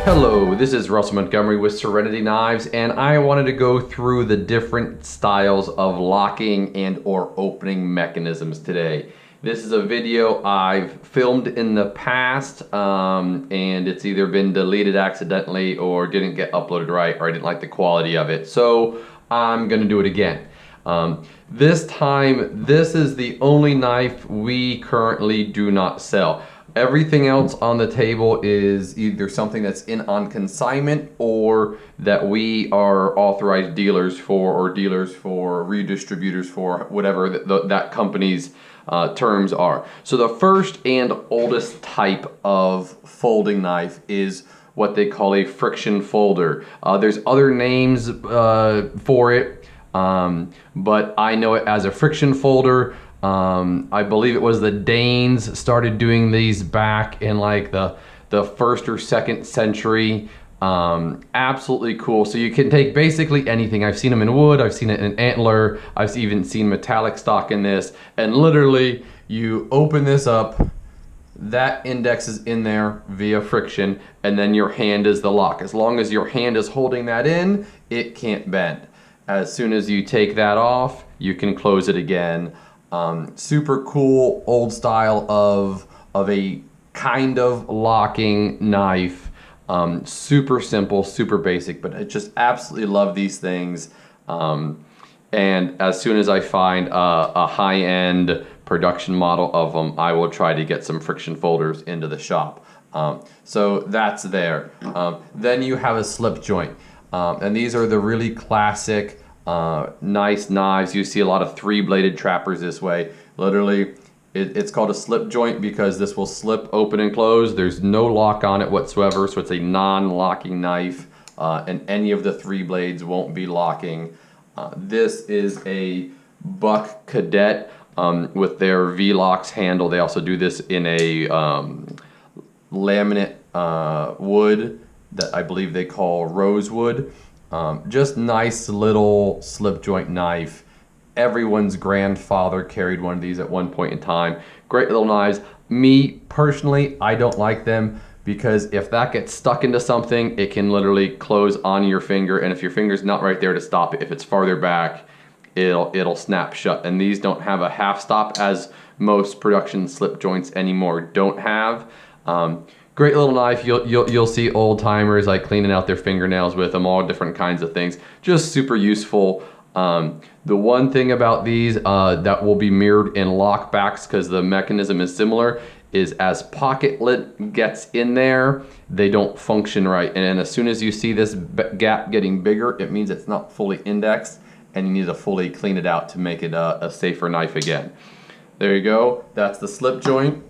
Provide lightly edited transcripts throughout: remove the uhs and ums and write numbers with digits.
Hello, this is Russell Montgomery with Serenity Knives, and I wanted to go through the different styles of locking and or opening mechanisms today. This is a video I've filmed in the past, and it's either been deleted accidentally or didn't get uploaded right, or I didn't like the quality of it, so I'm gonna do it again. This time, this is the only knife we currently do not sell. Everything else on the table is either something that's in on consignment or that we are authorized dealers for, or dealers for, redistributors for, whatever that company's terms are. So the first and oldest type of folding knife is what they call a friction folder. There's other names for it, but I know it as a friction folder. I believe it was the Danes started doing these back in like the 1st or 2nd century. Absolutely cool. So you can take basically anything. I've seen them in wood, I've seen it in antler, I've even seen metallic stock in this, and literally you open this up, that index is in there via friction, and then your hand is the lock. As long as your hand is holding that in, it can't bend. As soon as you take that off, you can close it again. Super cool old style of a kind of locking knife. Super simple, super basic, but I just absolutely love these things. And as soon as I find a high-end production model of them, I will try to get some friction folders into the shop. So that's there. Then you have a slip joint. And these are the really classic nice knives. You see a lot of 3-bladed trappers this way. Literally, it's called a slip joint because this will slip open and close. There's no lock on it whatsoever, so it's a non-locking knife, and any of the 3 blades won't be locking. This is a Buck Cadet with their V-Locks handle. They also do this in a laminate wood that I believe they call rosewood. Just nice little slip joint knife. Everyone's grandfather carried one of these at one point in time. Great little knives. Me personally, I don't like them because if that gets stuck into something, it can literally close on your finger, and if your finger's not right there to stop it, if it's farther back, it'll snap shut. And these don't have a half stop, as most production slip joints anymore don't have. Great little knife. You'll see old timers like cleaning out their fingernails with them, all different kinds of things. Just super useful. The one thing about these that will be mirrored in lockbacks, because the mechanism is similar, is as pocket lid gets in there, they don't function right. And as soon as you see this gap getting bigger, it means it's not fully indexed, and you need to fully clean it out to make it a safer knife again. There you go. That's the slip joint.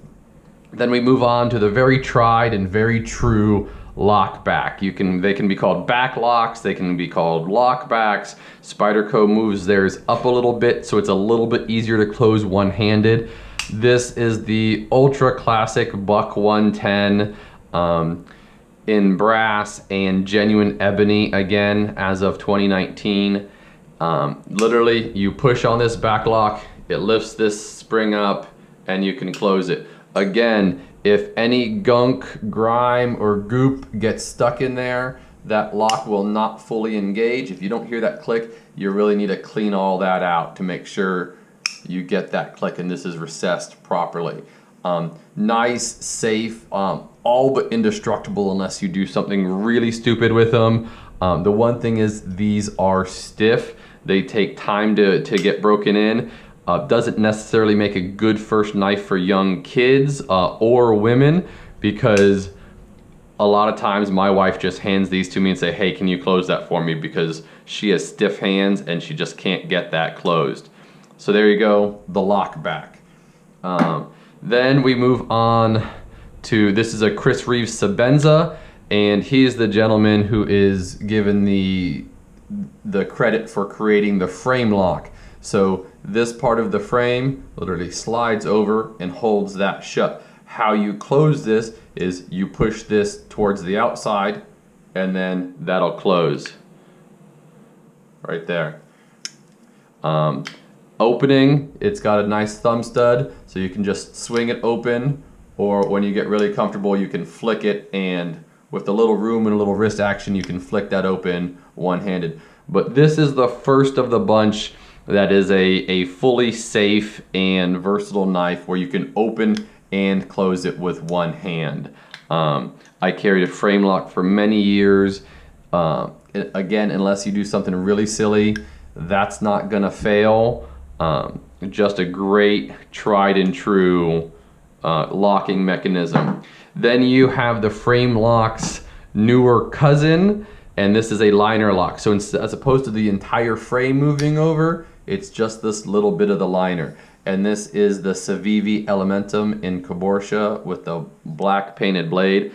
Then we move on to the very tried and very true lock back. They can be called back locks, they can be called lock backs. Spyderco moves theirs up a little bit so it's a little bit easier to close one-handed. This is the ultra classic Buck 110 in brass and genuine ebony again as of 2019. Literally, you push on this back lock, it lifts this spring up, and you can close it. Again, if any gunk, grime, or goop gets stuck in there, that lock will not fully engage. If you don't hear that click, you really need to clean all that out to make sure you get that click and this is recessed properly. Nice, safe, all but indestructible unless you do something really stupid with them. The one thing is these are stiff. They take time to get broken in. Doesn't necessarily make a good first knife for young kids or women, because a lot of times my wife just hands these to me and say, hey, can you close that for me, because she has stiff hands and she just can't get that closed. So there you go, the lock back. Then we move on to, this is a Chris Reeves Sebenza, and he's the gentleman who is given the credit for creating the frame lock. So this part of the frame literally slides over and holds that shut. How you close this is you push this towards the outside and then that'll close right there. Opening, it's got a nice thumb stud, so you can just swing it open, or when you get really comfortable you can flick it and with a little room and a little wrist action, you can flick that open one-handed. But this is the first of the bunch that is a fully safe and versatile knife where you can open and close it with one hand. I carried a frame lock for many years. Again, unless you do something really silly, that's not gonna fail. Just a great tried and true locking mechanism. Then you have the frame lock's newer cousin, and this is a liner lock. So as opposed to the entire frame moving over, it's just this little bit of the liner. And this is the Civivi Elementum in Cabotia with the black painted blade.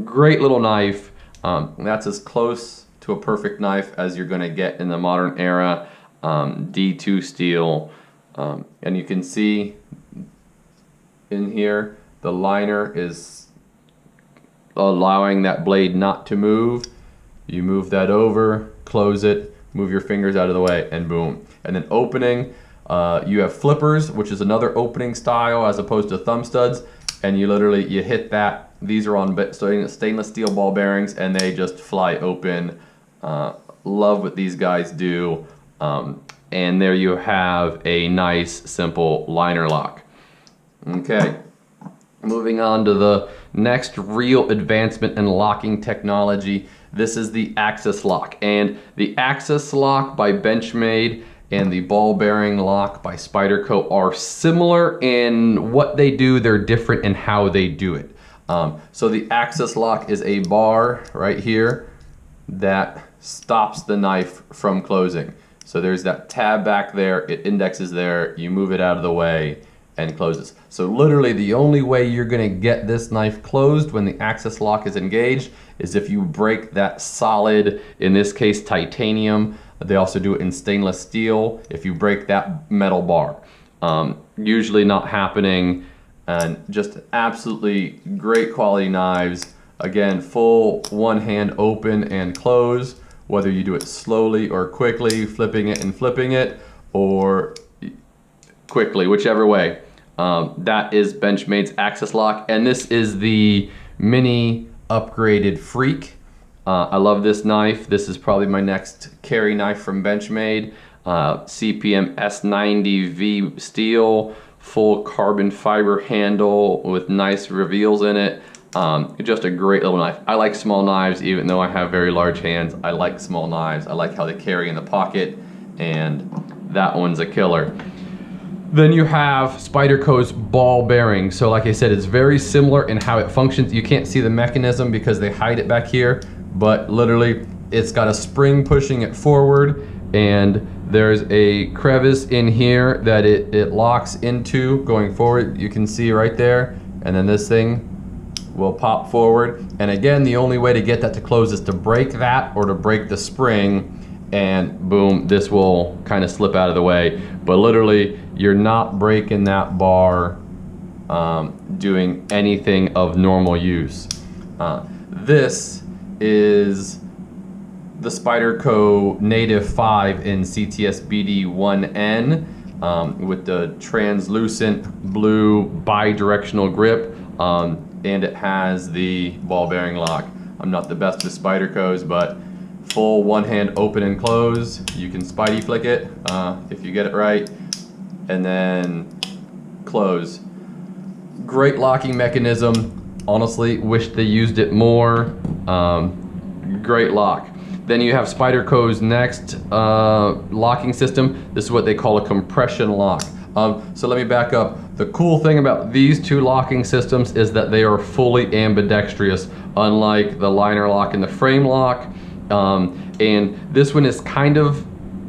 Great little knife. That's as close to a perfect knife as you're gonna get in the modern era. D2 steel. And you can see in here, the liner is allowing that blade not to move. You move that over, close it, move your fingers out of the way, and boom. And then opening, you have flippers, which is another opening style as opposed to thumb studs, and you hit that. These are on stainless steel ball bearings, and they just fly open. Love what these guys do. And there you have a nice, simple liner lock. Okay, moving on to the next real advancement in locking technology. This is the Axis lock, and the Axis lock by Benchmade and the ball bearing lock by Spyderco are similar in what they do. They're different in how they do it. So the Axis lock is a bar right here that stops the knife from closing. So there's that tab back there, it indexes there, you move it out of the way and closes. So literally the only way you're gonna get this knife closed when the Axis lock is engaged is if you break that solid, in this case titanium. They also do it in stainless steel, if you break that metal bar. Usually not happening, and just absolutely great quality knives. Again, full one hand open and close, whether you do it slowly or quickly, flipping it and flipping it, or quickly, whichever way. That is Benchmade's Axis lock, and this is the Mini upgraded Freak. I love this knife. This is probably my next carry knife from Benchmade. CPM S90V steel, full carbon fiber handle with nice reveals in it. Just a great little knife. I like small knives, even though I have very large hands. I like small knives. I like how they carry in the pocket, and that one's a killer. Then you have Spyderco's ball bearing. So like I said, it's very similar in how it functions. You can't see the mechanism because they hide it back here, but literally it's got a spring pushing it forward, and there's a crevice in here that it locks into going forward. You can see right there, and then this thing will pop forward. And again, the only way to get that to close is to break that or to break the spring, and boom, this will kind of slip out of the way. But literally, you're not breaking that bar doing anything of normal use. This is the Spyderco Native 5 in CTS BD1N with the translucent blue bi-directional grip, and it has the ball bearing lock. I'm not the best with Spydercos, but full one hand open and close. You can Spidey flick it if you get it right, and then close. Great locking mechanism. Honestly, wish they used it more. Great lock. Then you have Spyderco's next locking system. This is what they call a compression lock. So let me back up. The cool thing about these two locking systems is that they are fully ambidextrous, unlike the liner lock and the frame lock. And this one is kind of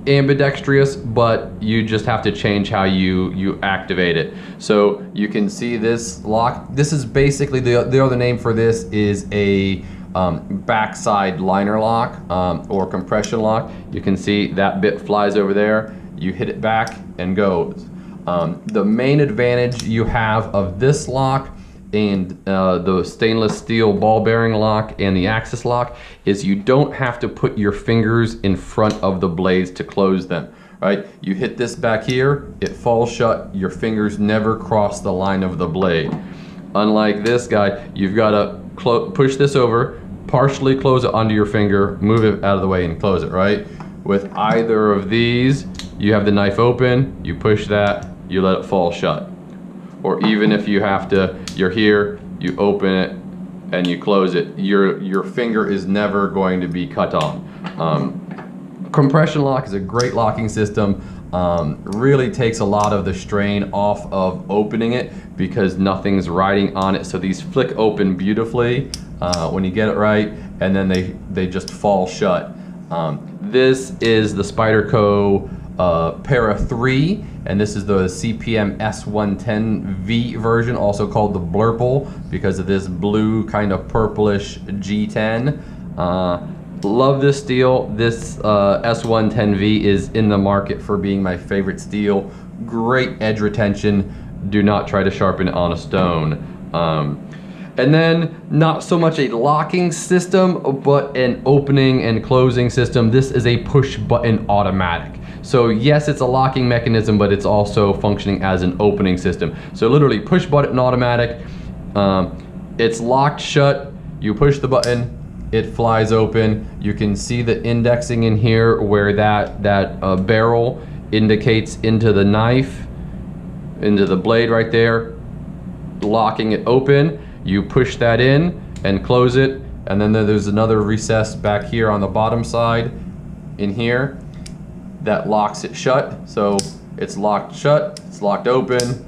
ambidextrous, but you just have to change how you activate it. So you can see this lock. This is basically, the other name for this is a backside liner lock or compression lock. You can see that bit flies over there. You hit it back and goes. The main advantage you have of this lock and the stainless steel ball bearing lock and the Axis lock is you don't have to put your fingers in front of the blades to close them, right? You hit this back here, it falls shut, your fingers never cross the line of the blade. Unlike this guy, you've got to push this over, partially close it onto your finger, move it out of the way and close it, right? With either of these, you have the knife open, you push that, you let it fall shut. Or even if you have to, you're here, you open it and you close it, your finger is never going to be cut on. Compression lock is a great locking system. Really takes a lot of the strain off of opening it because nothing's riding on it. So these flick open beautifully when you get it right, and then they just fall shut. This is the Spyderco Para 3, and this is the CPM S110V version, also called the Blurple because of this blue kind of purplish G10. Love this steel. This S110V is in the market for being my favorite steel. Great edge retention. Do not try to sharpen it on a stone. And then not so much a locking system, but an opening and closing system. This is a push button automatic. So yes, it's a locking mechanism, but it's also functioning as an opening system. So literally push button automatic. It's locked shut. You push the button, it flies open. You can see the indexing in here where that barrel indicates into the knife, into the blade right there, locking it open. You push that in and close it, and then there's another recess back here on the bottom side in here that locks it shut. So it's locked shut, it's locked open.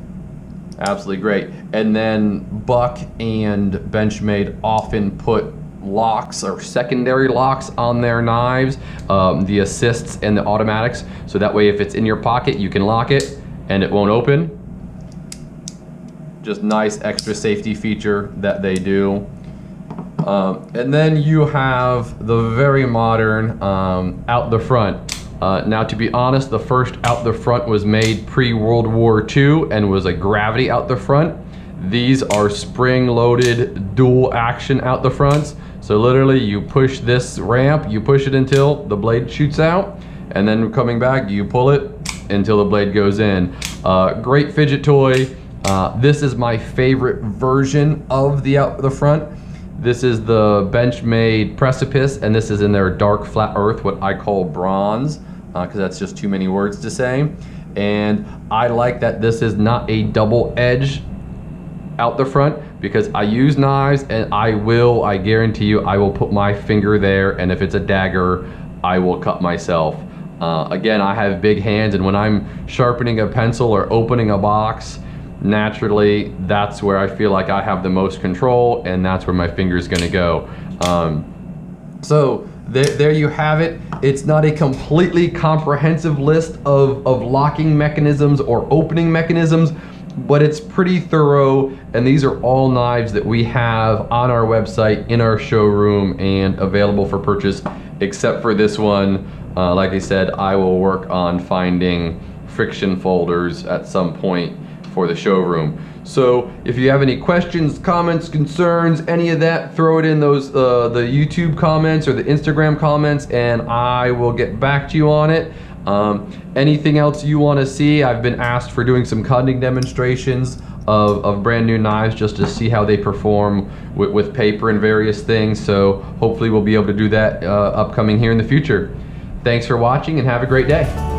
Absolutely great. And then Buck and Benchmade often put locks or secondary locks on their knives, the assists and the automatics, so that way if it's in your pocket you can lock it and it won't open. Just nice extra safety feature that they do. And then you have the very modern out the front. Now to be honest, the first out the front was made pre-World War II and was a gravity out the front. These are spring-loaded dual action out the fronts. So literally you push this ramp, you push it until the blade shoots out, and then coming back you pull it until the blade goes in. Great fidget toy. This is my favorite version of the out the front. This is the Benchmade Precipice, and this is in their dark flat earth, what I call bronze, because that's just too many words to say. And I like that this is not a double edge out the front, because I use knives and I guarantee you, I will put my finger there, and if it's a dagger, I will cut myself. Again, I have big hands, and when I'm sharpening a pencil or opening a box, naturally, that's where I feel like I have the most control, and that's where my finger is gonna go. So there you have it. It's not a completely comprehensive list of locking mechanisms or opening mechanisms, but it's pretty thorough, and these are all knives that we have on our website, in our showroom, and available for purchase, except for this one. Like I said, I will work on finding friction folders at some point for the showroom. So if you have any questions, comments, concerns, any of that, throw it in those the YouTube comments or the Instagram comments, and I will get back to you on it. Anything else you want to see, I've been asked for doing some cutting demonstrations of brand new knives just to see how they perform with paper and various things. So hopefully we'll be able to do that upcoming here in the future. Thanks for watching and have a great day.